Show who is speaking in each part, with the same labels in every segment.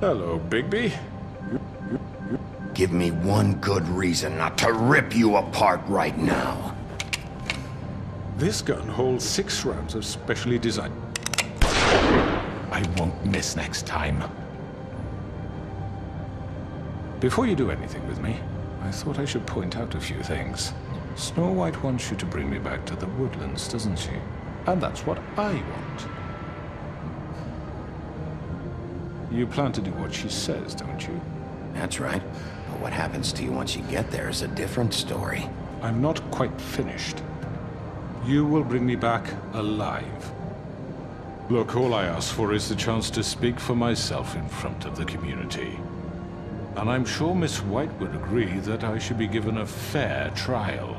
Speaker 1: Hello, Bigby.
Speaker 2: Give me one good reason not to rip you apart right now.
Speaker 1: This gun holds 6 rounds of specially designed...
Speaker 3: I won't miss next time.
Speaker 1: Before you do anything with me, I thought I should point out a few things. Snow White wants you to bring me back to the woodlands, doesn't she? And that's what I want. You plan to do what she says, don't you?
Speaker 2: That's right. But what happens to you once you get there is a different story.
Speaker 1: I'm not quite finished. You will bring me back alive. Look, all I ask for is the chance to speak for myself in front of the community. And I'm sure Miss White would agree that I should be given a fair trial.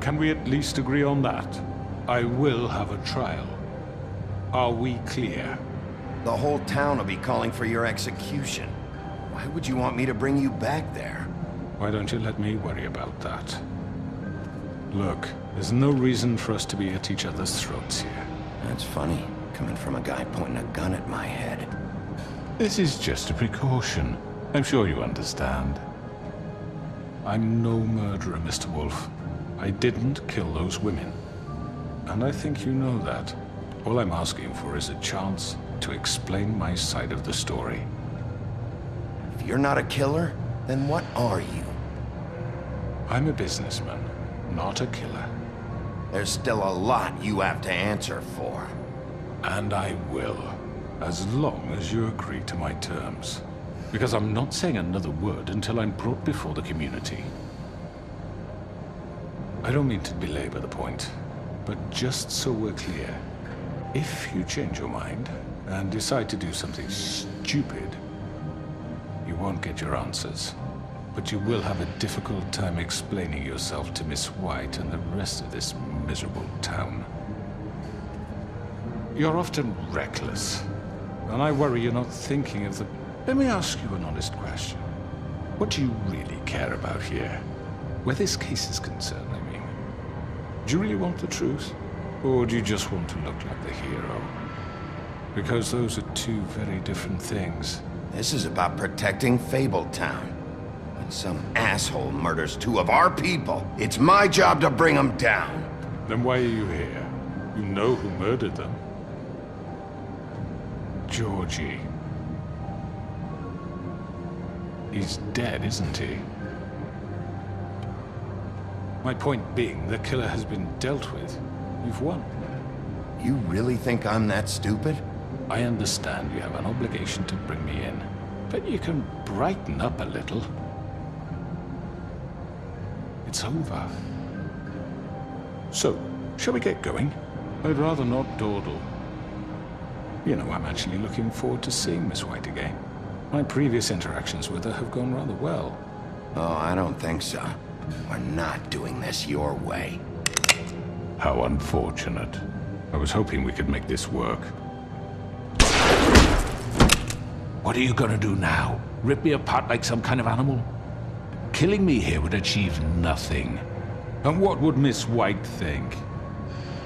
Speaker 1: Can we at least agree on that? I will have a trial. Are we clear?
Speaker 2: The whole town will be calling for your execution. Why would you want me to bring you back there?
Speaker 1: Why don't you let me worry about that? Look, there's no reason for us to be at each other's throats here.
Speaker 2: That's funny, coming from a guy pointing a gun at my head.
Speaker 3: This is just a precaution. I'm sure you understand.
Speaker 1: I'm no murderer, Mr. Wolf. I didn't kill those women. And I think you know that. All I'm asking for is a chance to explain my side of the story.
Speaker 2: If you're not a killer, then what are you?
Speaker 1: I'm a businessman, not a killer.
Speaker 2: There's still a lot you have to answer for.
Speaker 1: And I will, as long as you agree to my terms. Because I'm not saying another word until I'm brought before the community. I don't mean to belabor the point, but just so we're clear, if you change your mind and decide to do something stupid, you won't get your answers. But you will have a difficult time explaining yourself to Miss White and the rest of this miserable town. You're often reckless, and I worry you're not thinking of the... Let me ask you an honest question. What do you really care about here? Where this case is concerned, I mean. Do you really want the truth? Or do you just want to look like the hero? Because those are two very different things.
Speaker 2: This is about protecting Fabletown. When some asshole murders 2 of our people, it's my job to bring them down.
Speaker 1: Then why are you here? You know who murdered them. Georgie. He's dead, isn't he? My point being, the killer has been dealt with. You've won.
Speaker 2: You really think I'm that stupid?
Speaker 1: I understand you have an obligation to bring me in, but you can brighten up a little. It's over. So, shall we get going? I'd rather not dawdle. You know, I'm actually looking forward to seeing Miss White again. My previous interactions with her have gone rather well.
Speaker 2: Oh, I don't think so. We're not doing this your way.
Speaker 3: How unfortunate.
Speaker 1: I was hoping we could make this work.
Speaker 3: What are you gonna do now? Rip me apart like some kind of animal? Killing me here would achieve nothing.
Speaker 1: And what would Miss White think?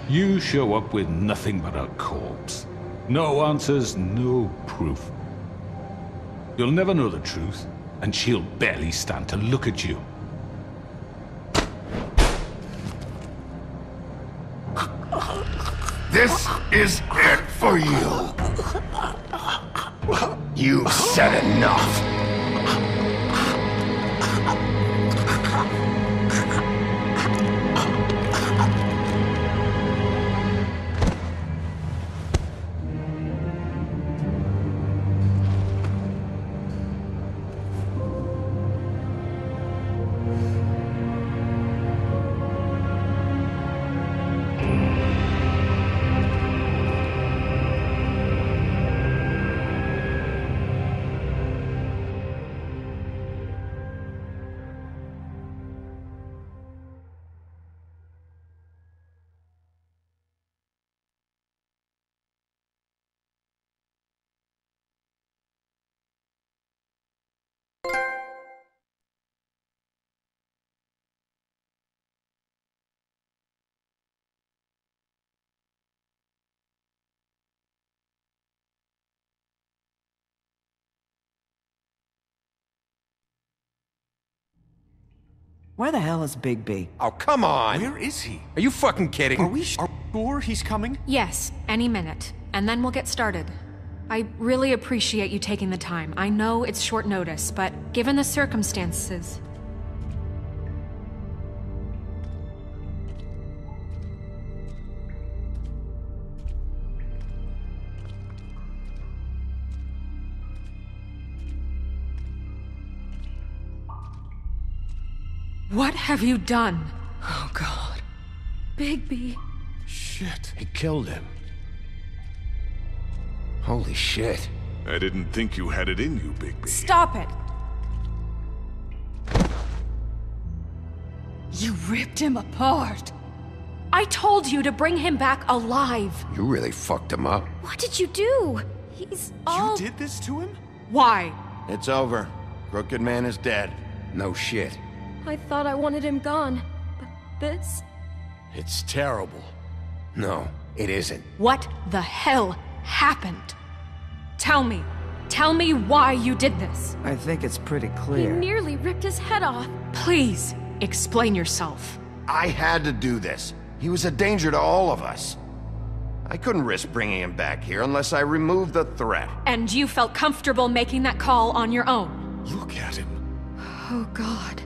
Speaker 1: You show up with nothing but a corpse. No answers, no proof. You'll never know the truth, and she'll barely stand to look at you.
Speaker 2: This is it for you. You've said enough.
Speaker 4: Where the hell is Bigby?
Speaker 5: Oh, come on!
Speaker 6: Where is he?
Speaker 5: Are you fucking kidding?
Speaker 6: Are we sure he's coming?
Speaker 7: Yes, any minute. And then we'll get started. I really appreciate you taking the time. I know it's short notice, but given the circumstances... What have you done?
Speaker 4: Oh, God.
Speaker 7: Bigby.
Speaker 6: Shit.
Speaker 5: He killed him. Holy shit.
Speaker 8: I didn't think you had it in you, Bigby.
Speaker 7: Stop it!
Speaker 9: You ripped him apart.
Speaker 7: I told you to bring him back alive.
Speaker 5: You really fucked him up.
Speaker 9: What did you do? He's all...
Speaker 6: You did this to him?
Speaker 7: Why?
Speaker 2: It's over. Crooked Man is dead.
Speaker 5: No shit.
Speaker 9: I thought I wanted him gone, but this...
Speaker 5: It's terrible. No, it isn't.
Speaker 7: What the hell happened? Tell me. Tell me why you did this.
Speaker 4: I think it's pretty
Speaker 9: He
Speaker 4: clear.
Speaker 9: nearly ripped his head off.
Speaker 7: Please, explain yourself.
Speaker 2: I had to do this. He was a danger to all of us. I couldn't risk bringing him back here unless I removed the threat.
Speaker 7: And you felt comfortable making that call on your own.
Speaker 6: Look at him.
Speaker 9: Oh, God.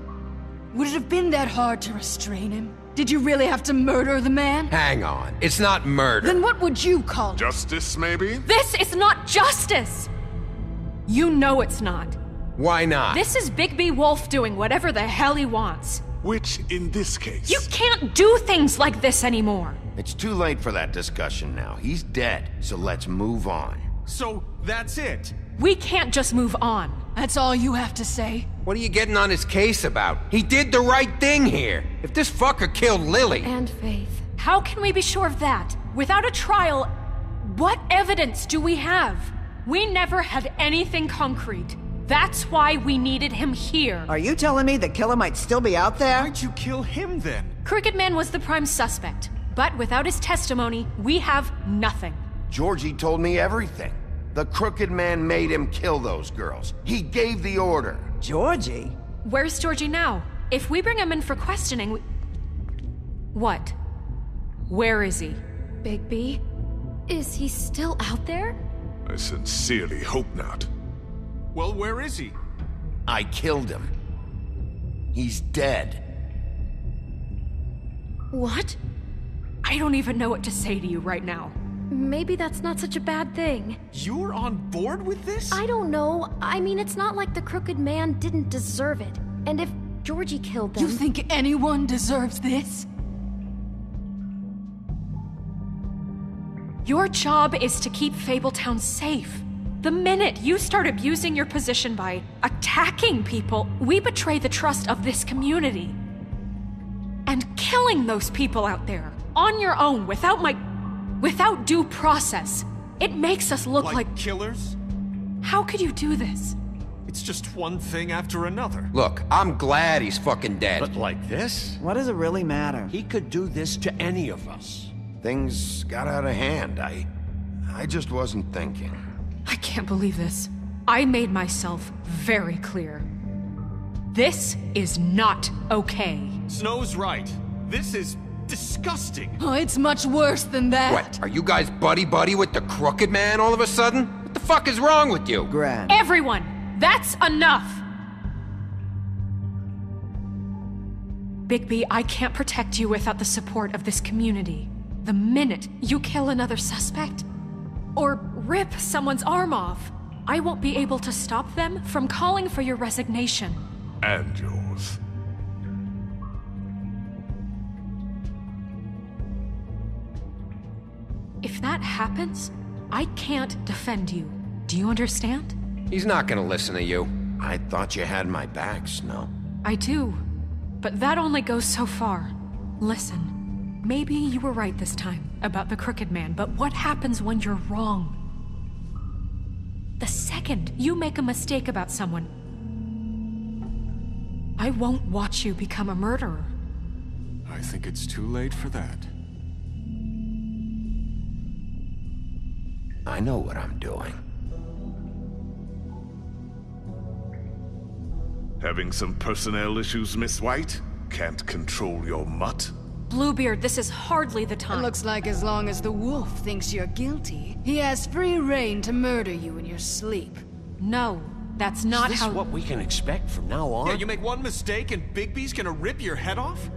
Speaker 10: Would it have been that hard to restrain him? Did you really have to murder the man?
Speaker 5: Hang on. It's not murder.
Speaker 10: Then what would you call it?
Speaker 8: Justice, maybe?
Speaker 7: This is not justice! You know it's not.
Speaker 5: Why not?
Speaker 7: This is Bigby Wolf doing whatever the hell he wants.
Speaker 8: Which, in this case...
Speaker 7: You can't do things like this anymore.
Speaker 2: It's too late for that discussion now. He's dead, so let's move on.
Speaker 6: So, that's it?
Speaker 7: We can't just move on.
Speaker 10: That's all you have to say?
Speaker 5: What are you getting on his case about? He did the right thing here. If this fucker killed Lily...
Speaker 9: And Faith.
Speaker 7: How can we be sure of that? Without a trial, what evidence do we have? We never had anything concrete. That's why we needed him here.
Speaker 4: Are you telling me the killer might still be out there?
Speaker 6: Why'd you kill him then?
Speaker 7: Crooked Man was the prime suspect, but without his testimony, we have nothing.
Speaker 2: Georgie told me everything. The Crooked Man made him kill those girls. He gave the order.
Speaker 4: Georgie?
Speaker 7: Where's Georgie now? If we bring him in for questioning, What? Where is he?
Speaker 9: Bigby? Is he still out there?
Speaker 8: I sincerely hope not.
Speaker 6: Well, where is he?
Speaker 2: I killed him. He's dead.
Speaker 9: What?
Speaker 7: I don't even know what to say to you right now.
Speaker 9: Maybe that's not such a bad thing.
Speaker 6: You're on board with this?
Speaker 9: I don't know. I mean, it's not like the Crooked Man didn't deserve it. And if Georgie killed them...
Speaker 10: You think anyone deserves this?
Speaker 7: Your job is to keep Fabletown safe. The minute you start abusing your position by attacking people, we betray the trust of this community. And killing those people out there, on your own, without due process, it makes us look like...
Speaker 6: killers?
Speaker 7: How could you do this?
Speaker 6: It's just one thing after another.
Speaker 5: Look, I'm glad he's fucking dead.
Speaker 11: But like this?
Speaker 4: What does it really matter?
Speaker 11: He could do this to any of us.
Speaker 2: Things got out of hand. I just wasn't thinking.
Speaker 7: I can't believe this. I made myself very clear. This is not okay.
Speaker 6: Snow's right. This is disgusting.
Speaker 10: Oh, it's much worse than that.
Speaker 5: What, are you guys buddy-buddy with the Crooked Man all of a sudden? What the fuck is wrong with you?
Speaker 4: Gran.
Speaker 7: Everyone, that's enough! Bigby, I can't protect you without the support of this community. The minute you kill another suspect, or rip someone's arm off, I won't be able to stop them from calling for your resignation.
Speaker 8: And yours.
Speaker 7: If that happens, I can't defend you. Do you understand?
Speaker 5: He's not gonna listen to you.
Speaker 2: I thought you had my back, Snow.
Speaker 7: I do, but that only goes so far. Listen, maybe you were right this time about the Crooked Man, but what happens when you're wrong? The second you make a mistake about someone, I won't watch you become a murderer.
Speaker 6: I think it's too late for that.
Speaker 2: I know what I'm doing.
Speaker 8: Having some personnel issues, Miss White? can't control your mutt?
Speaker 7: Bluebeard, this is hardly the time.
Speaker 10: It looks like as long as the wolf thinks you're guilty, he has free rein to murder you in your sleep.
Speaker 7: No, that's not
Speaker 11: Is this
Speaker 7: how...
Speaker 11: what we can expect from now on?
Speaker 6: Yeah, you make one mistake and Bigby's gonna rip your head off?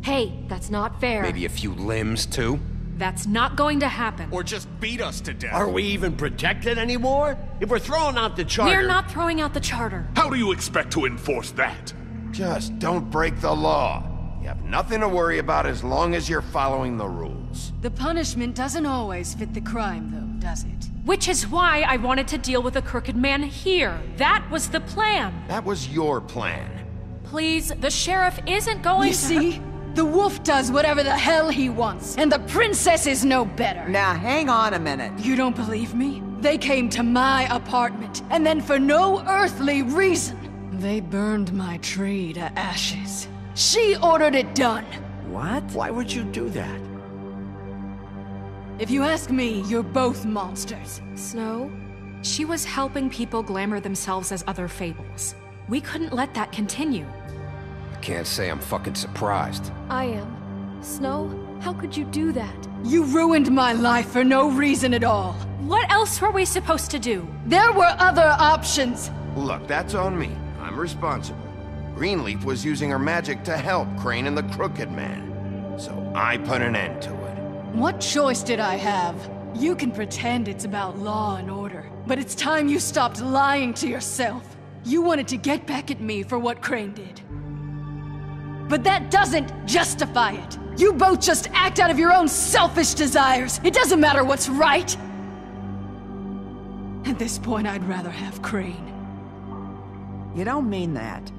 Speaker 9: Hey, that's not fair.
Speaker 5: Maybe a few limbs, too?
Speaker 7: That's not going to happen.
Speaker 6: Or just beat us to death?
Speaker 11: Are we even protected anymore? If we're throwing out the charter...
Speaker 7: We're not throwing out the charter.
Speaker 8: How do you expect to enforce that?
Speaker 2: Just don't break the law. You have nothing to worry about as long as you're following the rules.
Speaker 10: The punishment doesn't always fit the crime, though, does it?
Speaker 7: Which is why I wanted to deal with a crooked man here. That was the plan.
Speaker 2: That was your plan.
Speaker 7: Please, the sheriff isn't going
Speaker 10: You
Speaker 7: to...
Speaker 10: see? The wolf does whatever the hell he wants, and the princess is no better.
Speaker 4: Now, hang on a minute.
Speaker 10: You don't believe me? They came to my apartment, and then for no earthly reason, they burned my tree to ashes. She ordered it done.
Speaker 4: What?
Speaker 11: Why would you do that?
Speaker 10: If you ask me, you're both monsters.
Speaker 9: Snow?
Speaker 7: She was helping people glamour themselves as other fables. We couldn't let that continue.
Speaker 5: I can't say I'm fucking surprised.
Speaker 9: I am. Snow, how could you do that?
Speaker 10: You ruined my life for no reason at all.
Speaker 7: What else were we supposed to do?
Speaker 10: There were other options.
Speaker 2: Look, that's on me. I'm responsible. Greenleaf was using her magic to help Crane and the Crooked Man. So I put an end to it.
Speaker 10: What choice did I have? You can pretend it's about law and order, but it's time you stopped lying to yourself. You wanted to get back at me for what Crane did. But that doesn't justify it. You both just act out of your own selfish desires. It doesn't matter what's right. At this point, I'd rather have Crane.
Speaker 4: You don't mean that.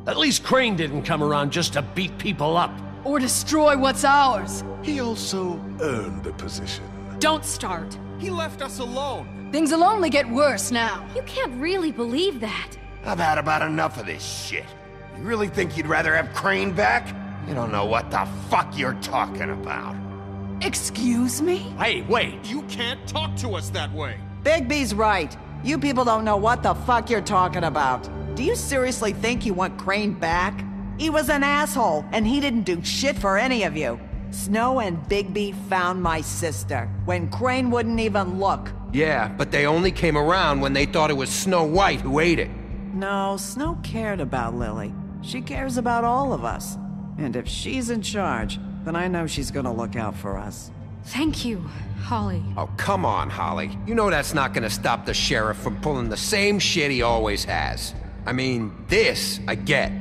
Speaker 11: At least Crane didn't come around just to beat people up.
Speaker 10: Or destroy what's ours.
Speaker 8: He also earned the position.
Speaker 7: Don't start.
Speaker 6: He left us alone.
Speaker 10: Things will only get worse now.
Speaker 9: You can't really believe that.
Speaker 2: I've had about enough of this shit. You really think you'd rather have Crane back? You don't know what the fuck you're talking about.
Speaker 10: Excuse me?
Speaker 11: Hey, wait.
Speaker 6: You can't talk to us that way.
Speaker 4: Bigby's right. You people don't know what the fuck you're talking about. Do you seriously think you want Crane back? He was an asshole, and he didn't do shit for any of you. Snow and Bigby found my sister, when Crane wouldn't even look.
Speaker 5: Yeah, but they only came around when they thought it was Snow White who ate it.
Speaker 4: No, Snow cared about Lily. She cares about all of us. And if she's in charge, then I know she's gonna look out for us.
Speaker 7: Thank you, Holly.
Speaker 5: Oh, come on, Holly. You know that's not gonna stop the sheriff from pulling the same shit he always has. I mean, this, I get.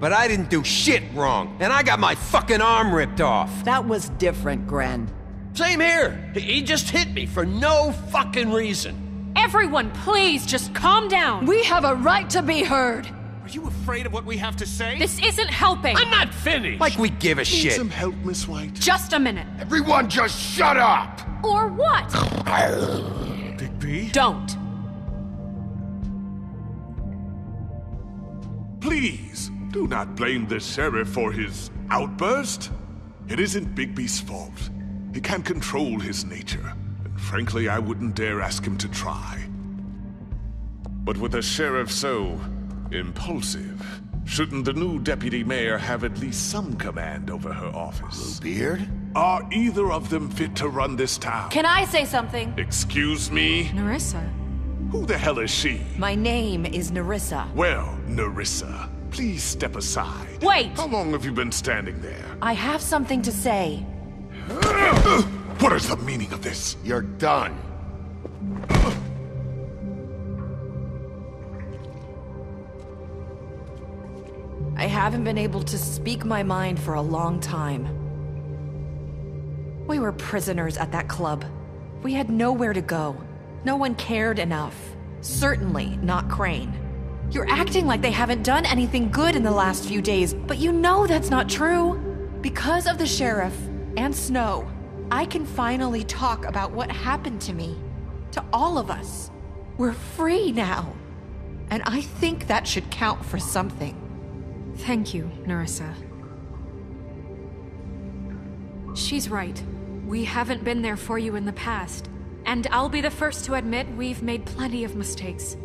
Speaker 5: But I didn't do shit wrong, and I got my fucking arm ripped off.
Speaker 4: That was different, Gren.
Speaker 11: Same here. He just hit me for no fucking reason.
Speaker 7: Everyone, please, just calm down.
Speaker 10: We have a right to be heard.
Speaker 6: Are you afraid of what we have to say?
Speaker 7: This isn't helping.
Speaker 11: I'm not finished.
Speaker 5: Like we give a
Speaker 8: Need
Speaker 5: shit.
Speaker 8: some help, Miss White?
Speaker 7: Just a minute.
Speaker 2: Everyone just shut up!
Speaker 9: Or what?
Speaker 8: Bigby?
Speaker 7: Don't.
Speaker 8: Please, do not blame the sheriff for his outburst. It isn't Bigby's fault. He can't control his nature, and frankly, I wouldn't dare ask him to try. But with a sheriff so impulsive, shouldn't the new deputy mayor have at least some command over her office?
Speaker 2: Beard?
Speaker 8: Are either of them fit to run this town?
Speaker 12: Can I say something?
Speaker 8: Excuse me?
Speaker 7: Narissa.
Speaker 8: Who the hell is she?
Speaker 12: My name is Narissa.
Speaker 8: Well, Narissa, please step aside.
Speaker 7: Wait!
Speaker 8: How long have you been standing there?
Speaker 12: I have something to say.
Speaker 8: What is the meaning of this?
Speaker 2: You're done.
Speaker 12: I haven't been able to speak my mind for a long time. We were prisoners at that club. We had nowhere to go. No one cared enough. Certainly not Crane. You're acting like they haven't done anything good in the last few days, but you know that's not true. Because of the sheriff and Snow, I can finally talk about what happened to me. To all of us. We're free now. And I think that should count for something.
Speaker 7: Thank you, Narissa. She's right. We haven't been there for you in the past. And I'll be the first to admit we've made plenty of mistakes.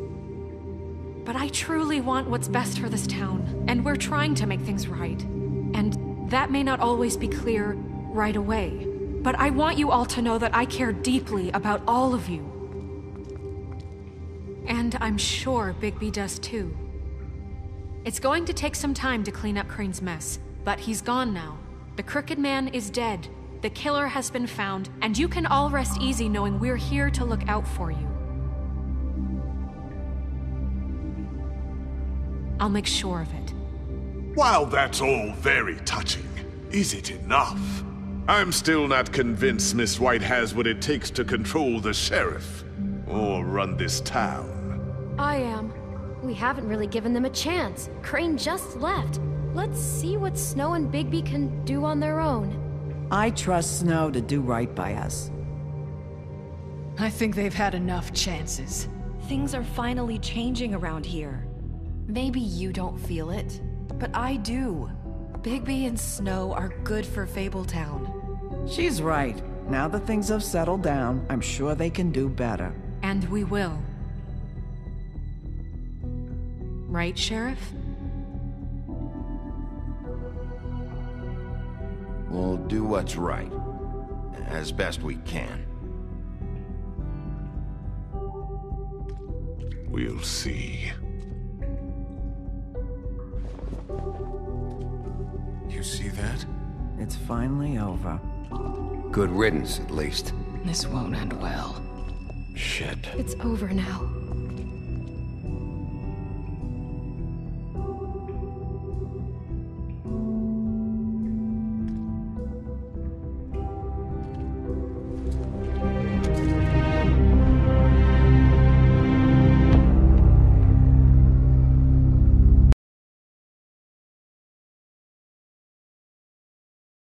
Speaker 7: But I truly want what's best for this town, and we're trying to make things right. And that may not always be clear right away. But I want you all to know that I care deeply about all of you. And I'm sure Bigby does too. It's going to take some time to clean up Crane's mess, but he's gone now. The Crooked Man is dead, the killer has been found, and you can all rest easy knowing we're here to look out for you. I'll make sure of it.
Speaker 8: While that's all very touching, is it enough? I'm still not convinced Miss White has what it takes to control the sheriff, or run this town.
Speaker 9: I am. We haven't really given them a chance. Crane just left. Let's see what Snow and Bigby can do on their own.
Speaker 4: I trust Snow to do right by us.
Speaker 10: I think they've had enough chances.
Speaker 12: Things are finally changing around here. Maybe you don't feel it, but I do. Bigby and Snow are good for Fabletown.
Speaker 4: She's right. Now that things have settled down, I'm sure they can do better.
Speaker 7: And we will. Right, Sheriff?
Speaker 2: We'll do what's right. As best we can.
Speaker 8: We'll see.
Speaker 1: You see that?
Speaker 4: It's finally over.
Speaker 5: Good riddance, at least.
Speaker 10: This won't end well.
Speaker 1: Shit.
Speaker 9: It's over now.